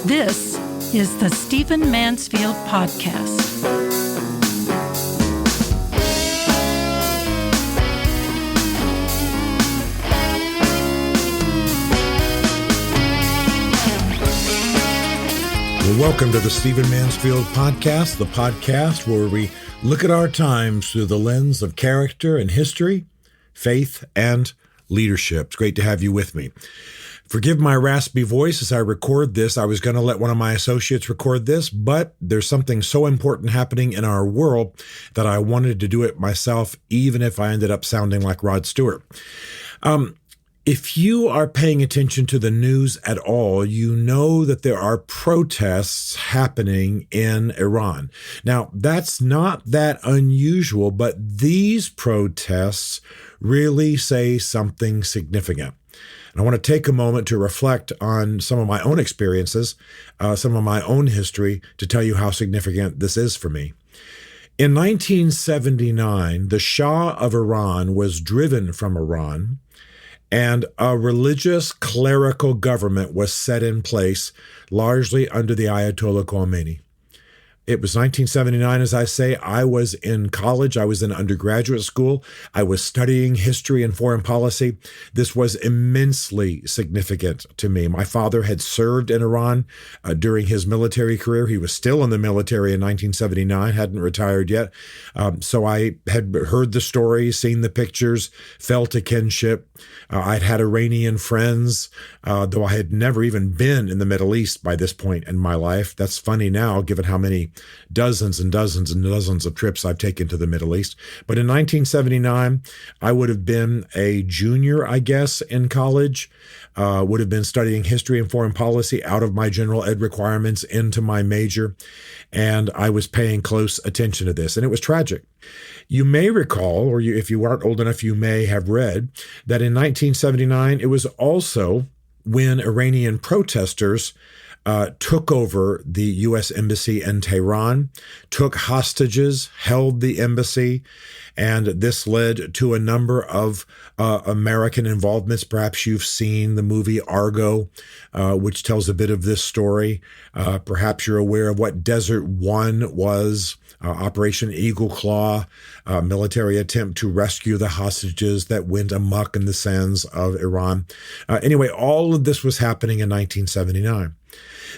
This is the Stephen Mansfield Podcast. Well, welcome to the Stephen Mansfield Podcast, the podcast where we look at our times through the lens of character and history, faith, and leadership. It's great to have you with me. Forgive my raspy voice as I record this. I was going to let one of my associates record this, but there's something so important happening in our world that I wanted to do it myself, even if I ended up sounding like Rod Stewart. If you are paying attention to the news at all, you know that there are protests happening in Iran. Now, that's not that unusual, but these protests really say something significant. And I want to take a moment to reflect on some of my own experiences, some of my own history, to tell you how significant this is for me. In 1979, the Shah of Iran was driven from Iran, and a religious clerical government was set in place, largely under the Ayatollah Khomeini. It was 1979, as I say. I was in college. I was in undergraduate school. I was studying history and foreign policy. This was immensely significant to me. My father had served in Iran during his military career. He was still in the military in 1979, hadn't retired yet. So I had heard the stories, seen the pictures, felt a kinship. I'd had Iranian friends, though I had never even been in the Middle East by this point in my life. That's funny now, given how many dozens and dozens and dozens of trips I've taken to the Middle East. But in 1979, I would have been a junior, I guess, in college, would have been studying history and foreign policy out of my general ed requirements into my major. And I was paying close attention to this. And it was tragic. You may recall, or if you aren't old enough, you may have read that in 1979, it was also when Iranian protesters took over the U.S. Embassy in Tehran, took hostages, held the embassy, and this led to a number of American involvements. Perhaps you've seen the movie Argo, which tells a bit of this story. Perhaps you're aware of what Desert One was. Operation Eagle Claw, a military attempt to rescue the hostages that went amok in the sands of Iran. Anyway, all of this was happening in 1979.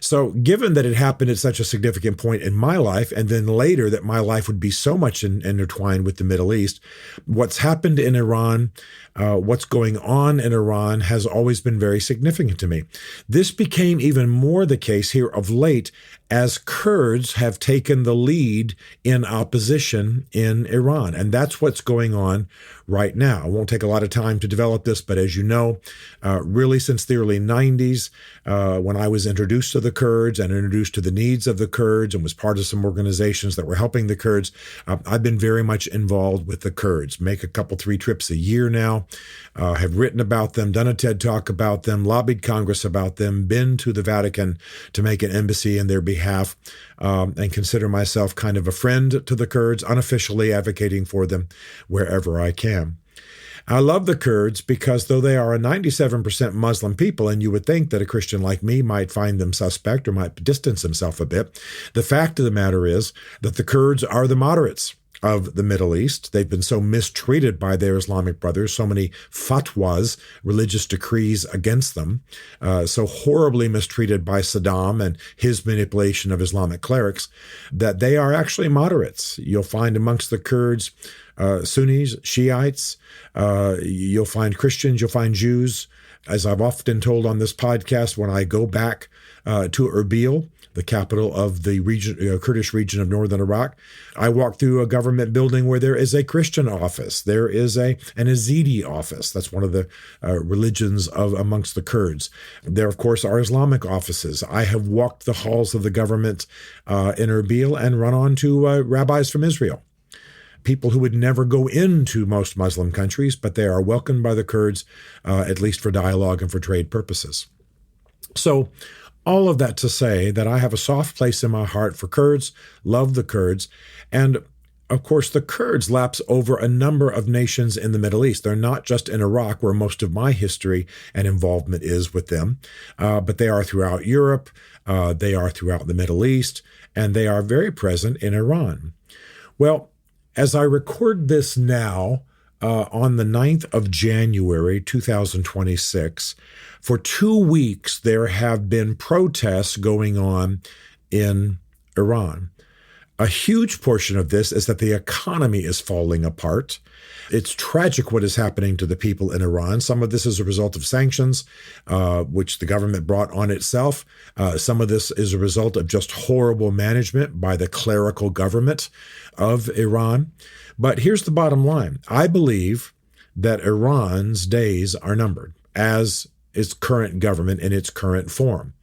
So given that it happened at such a significant point in my life, and then later that my life would be so much intertwined with the Middle East, what's happened in Iran, what's going on in Iran has always been very significant to me. This became even more the case here of late as Kurds have taken the lead in opposition in Iran. And that's what's going on right now. I won't take a lot of time to develop this, but as you know, really since the early 90s, when I was introduced to the Kurds and introduced to the needs of the Kurds and was part of some organizations that were helping the Kurds, I've been very much involved with the Kurds. Make a couple, 3 trips a year now, have written about them, done a TED Talk about them, lobbied Congress about them, been to the Vatican to make an embassy in their behalf, and consider myself kind of a friend to the Kurds, unofficially advocating for them wherever I can. I love the Kurds because though they are a 97% Muslim people, and you would think that a Christian like me might find them suspect or might distance himself a bit, the fact of the matter is that the Kurds are the moderates of the Middle East. They've been so mistreated by their Islamic brothers, so many fatwas, religious decrees against them, so horribly mistreated by Saddam and his manipulation of Islamic clerics, that they are actually moderates. You'll find amongst the Kurds Sunnis, Shiites, you'll find Christians, you'll find Jews. As I've often told on this podcast, when I go back to Erbil, the capital of the region, Kurdish region of northern Iraq, I walk through a government building where there is a Christian office. There is an Yazidi office. That's one of the religions amongst the Kurds. There, of course, are Islamic offices. I have walked the halls of the government in Erbil and run on to rabbis from Israel. People who would never go into most Muslim countries, but they are welcomed by the Kurds, at least for dialogue and for trade purposes. So all of that to say that I have a soft place in my heart for Kurds, love the Kurds, and of course, the Kurds lapse over a number of nations in the Middle East. They're not just in Iraq, where most of my history and involvement is with them, but they are throughout Europe, they are throughout the Middle East, and they are very present in Iran. Well, as I record this now, on the 9th of January, 2026, for 2 weeks, there have been protests going on in Iran. A huge portion of this is that the economy is falling apart. It's tragic what is happening to the people in Iran. Some of this is a result of sanctions, which the government brought on itself. Some of this is a result of just horrible management by the clerical government of Iran. But here's the bottom line. I believe that Iran's days are numbered, as its current government in its current form.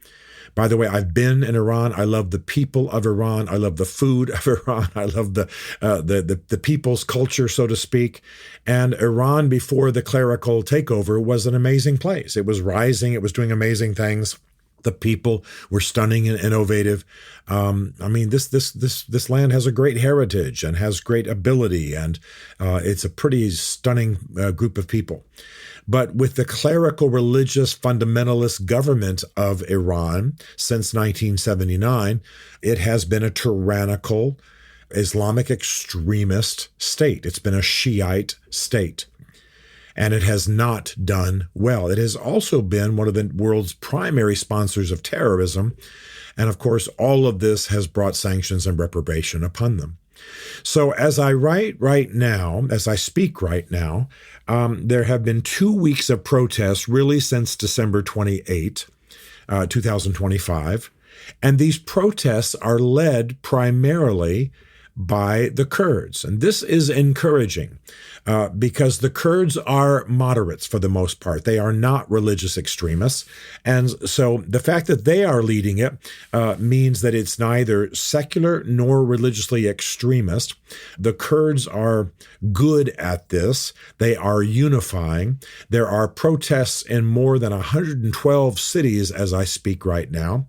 By the way, I've been in Iran. I love the people of Iran. I love the food of Iran. I love the people's culture, so to speak. And Iran, before the clerical takeover, was an amazing place. It was rising. It was doing amazing things. The people were stunning and innovative. This land has a great heritage and has great ability, and it's a pretty stunning group of people. But with the clerical religious fundamentalist government of Iran since 1979, it has been a tyrannical Islamic extremist state. It's been a Shiite state. And it has not done well. It has also been one of the world's primary sponsors of terrorism. And of course, all of this has brought sanctions and reprobation upon them. So as I write right now, as I speak right now, there have been 2 weeks of protests really since December 28, 2025. And these protests are led primarily by the Kurds. And this is encouraging because the Kurds are moderates for the most part. They are not religious extremists. And so the fact that they are leading it means that it's neither secular nor religiously extremist. The Kurds are good at this. They are unifying. There are protests in more than 112 cities as I speak right now.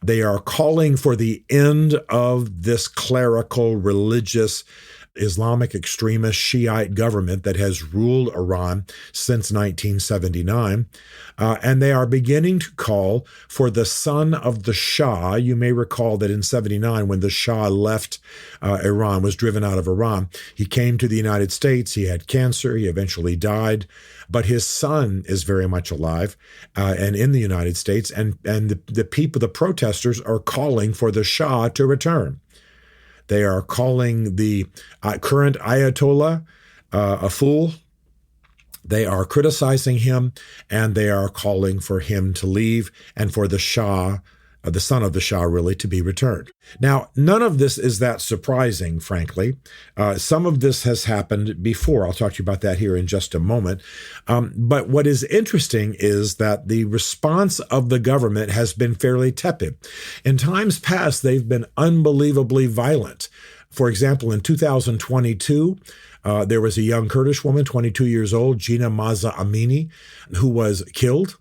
They are calling for the end of this clerical, religious, Islamic extremist Shiite government that has ruled Iran since 1979. And they are beginning to call for the son of the Shah. You may recall that in 79, when the Shah left Iran, was driven out of Iran, he came to the United States. He had cancer. He eventually died. But his son is very much alive and in the United States. And the people, the protesters, are calling for the Shah to return. They are calling the current Ayatollah a fool. They are criticizing him, and they are calling for him to leave and for the Shah, the son of the Shah, really, to be returned. Now, none of this is that surprising, frankly. Some of this has happened before. I'll talk to you about that here in just a moment. But what is interesting is that the response of the government has been fairly tepid. In times past, they've been unbelievably violent. For example, in 2022, there was a young Kurdish woman, 22 years old, Gina Mahsa Amini, who was killed.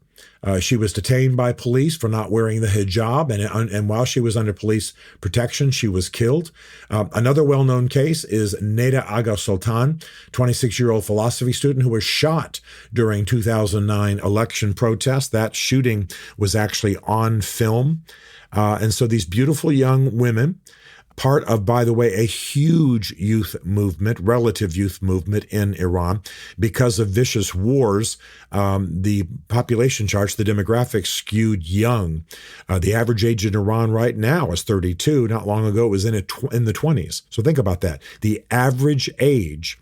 She was detained by police for not wearing the hijab, and while she was under police protection, she was killed. Another well-known case is Neda Aga Sultan, 26-year-old philosophy student who was shot during 2009 election protests. That shooting was actually on film. And so these beautiful young women, part of, by the way, a huge youth movement, relative youth movement in Iran. Because of vicious wars, the population charts, the demographics skewed young. The average age in Iran right now is 32. Not long ago, it was in the 20s. So think about that. The average age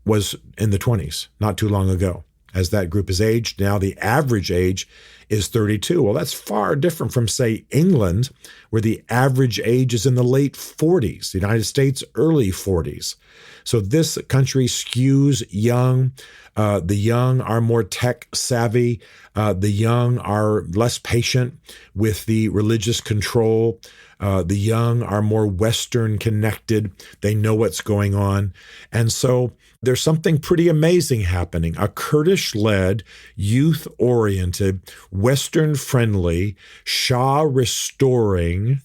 was in the 20s, not too long ago. As that group has aged, now the average age is 32. Well, that's far different from, say, England, where the average age is in the late 40s, the United States, early 40s. So this country skews young. The young are more tech savvy. The young are less patient with the religious control. The young are more Western connected. They know what's going on. And so there's something pretty amazing happening. A Kurdish-led, youth-oriented, Western-friendly, Shah-restoring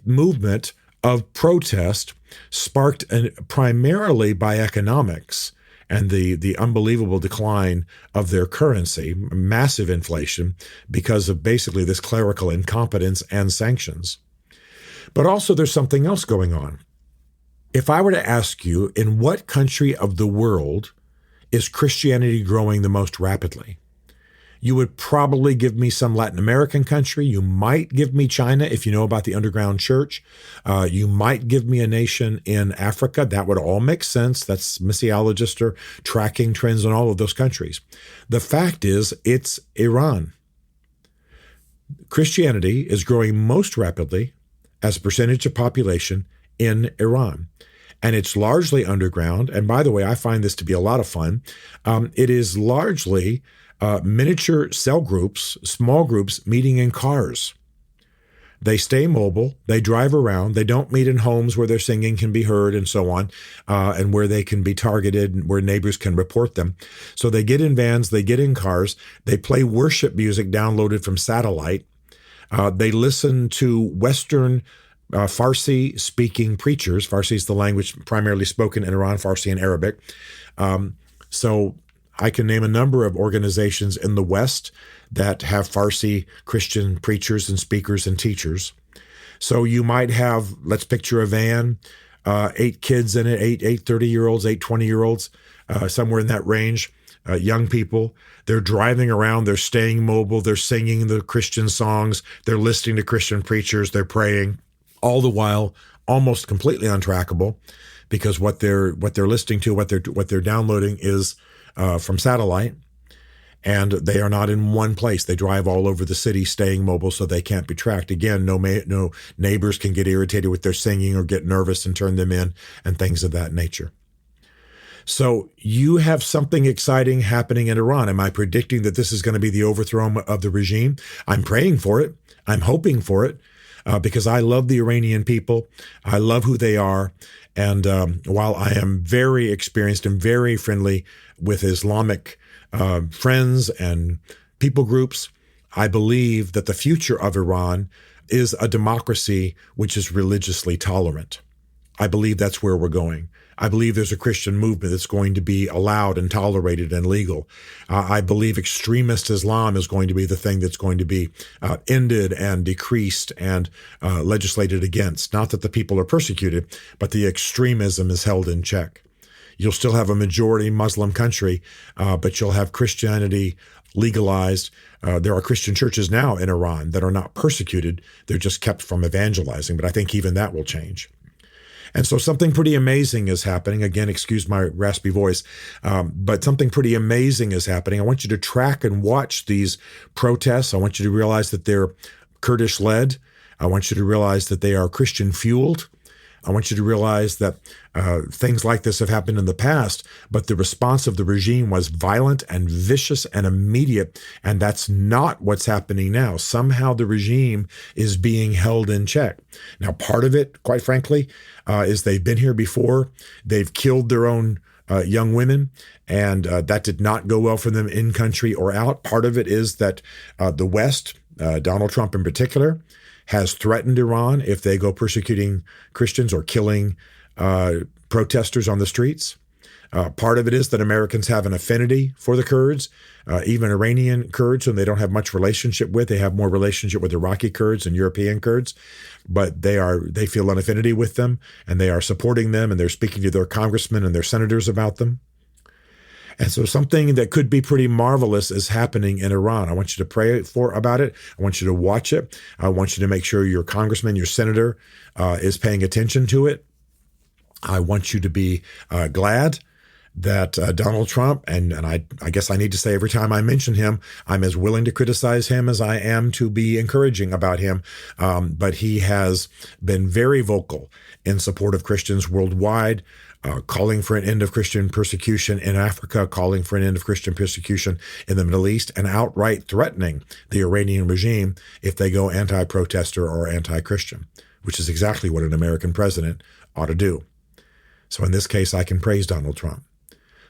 movement of protest sparked primarily by economics and the unbelievable decline of their currency, massive inflation because of basically this clerical incompetence and sanctions. But also there's something else going on. If I were to ask you, in what country of the world is Christianity growing the most rapidly? You would probably give me some Latin American country. You might give me China if you know about the underground church. You might give me a nation in Africa. That would all make sense. That's missiologists are tracking trends in all of those countries. The fact is, it's Iran. Christianity is growing most rapidly as a percentage of population in Iran. And it's largely underground. And by the way, I find this to be a lot of fun. It is largely miniature cell groups, small groups meeting in cars. They stay mobile. They drive around. They don't meet in homes where their singing can be heard and so on, and where they can be targeted and where neighbors can report them. So they get in vans. They get in cars. They play worship music downloaded from satellite. They listen to Western Farsi-speaking preachers. Farsi is the language primarily spoken in Iran, Farsi and Arabic. So I can name a number of organizations in the West that have Farsi Christian preachers and speakers and teachers. So you might have, let's picture a van, 8 kids in it, eight 30-year-olds, 8 20-year-olds, somewhere in that range, young people. They're driving around, they're staying mobile, they're singing the Christian songs, they're listening to Christian preachers, they're praying, all the while almost completely untrackable because what they're listening to, what they're downloading is from satellite, and they are not in one place. They drive all over the city, staying mobile, so they can't be tracked. Again, no neighbors can get irritated with their singing or get nervous and turn them in, and things of that nature. So you have something exciting happening in Iran. Am I predicting that this is going to be the overthrow of the regime? I'm praying for it. I'm hoping for it. Because I love the Iranian people. I love who they are. And while I am very experienced and very friendly with Islamic friends and people groups, I believe that the future of Iran is a democracy which is religiously tolerant. I believe that's where we're going. I believe there's a Christian movement that's going to be allowed and tolerated and legal. I believe extremist Islam is going to be the thing that's going to be ended and decreased and legislated against. Not that the people are persecuted, but the extremism is held in check. You'll still have a majority Muslim country, but you'll have Christianity legalized. There are Christian churches now in Iran that are not persecuted. They're just kept from evangelizing, but I think even that will change. And so something pretty amazing is happening. Again, excuse my raspy voice, but something pretty amazing is happening. I want you to track and watch these protests. I want you to realize that they're Kurdish-led. I want you to realize that they are Christian-fueled. I want you to realize that things like this have happened in the past, but the response of the regime was violent and vicious and immediate, and that's not what's happening now. Somehow the regime is being held in check. Now, part of it, quite frankly, is they've been here before. They've killed their own young women, and that did not go well for them in country or out. Part of it is that the West, Donald Trump in particular, has threatened Iran if they go persecuting Christians or killing protesters on the streets. Part of it is that Americans have an affinity for the Kurds, even Iranian Kurds, whom they don't have much relationship with. They have more relationship with Iraqi Kurds and European Kurds, but they feel an affinity with them, and they are supporting them, and they're speaking to their congressmen and their senators about them. And so something that could be pretty marvelous is happening in Iran. I want you to pray about it. I want you to watch it. I want you to make sure your congressman, your senator is paying attention to it. I want you to be glad that Donald Trump, and I guess I need to say every time I mention him, I'm as willing to criticize him as I am to be encouraging about him. But he has been very vocal in support of Christians worldwide, calling for an end of Christian persecution in Africa, calling for an end of Christian persecution in the Middle East, and outright threatening the Iranian regime if they go anti-protester or anti-Christian, which is exactly what an American president ought to do. So in this case, I can praise Donald Trump.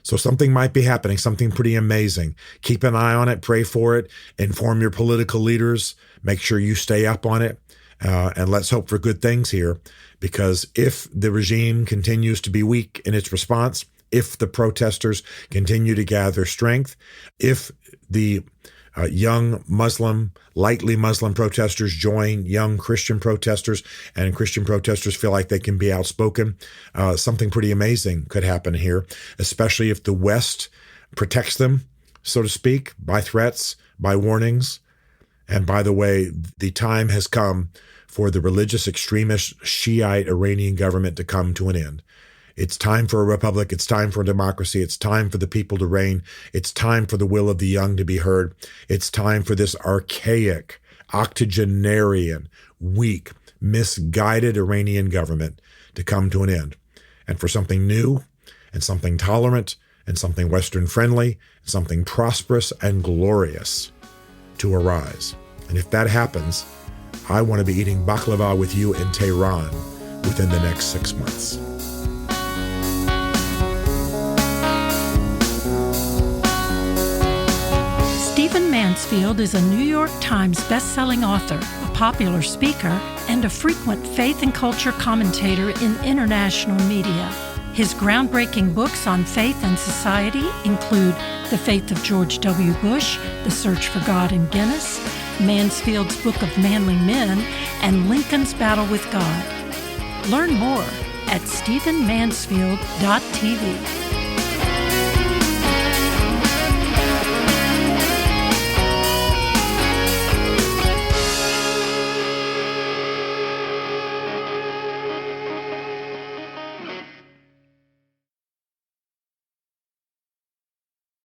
So something might be happening, something pretty amazing. Keep an eye on it, pray for it, inform your political leaders, make sure you stay up on it. And let's hope for good things here, because if the regime continues to be weak in its response, if the protesters continue to gather strength, if the young Muslim, lightly Muslim protesters join young Christian protesters, and Christian protesters feel like they can be outspoken, something pretty amazing could happen here, especially if the West protects them, so to speak, by threats, by warnings. And by the way, the time has come for the religious extremist Shiite Iranian government to come to an end. It's time for a republic. It's time for democracy. It's time for the people to reign. It's time for the will of the young to be heard. It's time for this archaic, octogenarian, weak, misguided Iranian government to come to an end, and for something new and something tolerant and something Western friendly, and something prosperous and glorious to arise. And if that happens, I want to be eating baklava with you in Tehran within the next 6 months. Stephen Mansfield is a New York Times bestselling author, a popular speaker, and a frequent faith and culture commentator in international media. His groundbreaking books on faith and society include The Faith of George W. Bush, The Search for God in Guinness, Mansfield's Book of Manly Men, and Lincoln's Battle with God. Learn more at stephenmansfield.tv.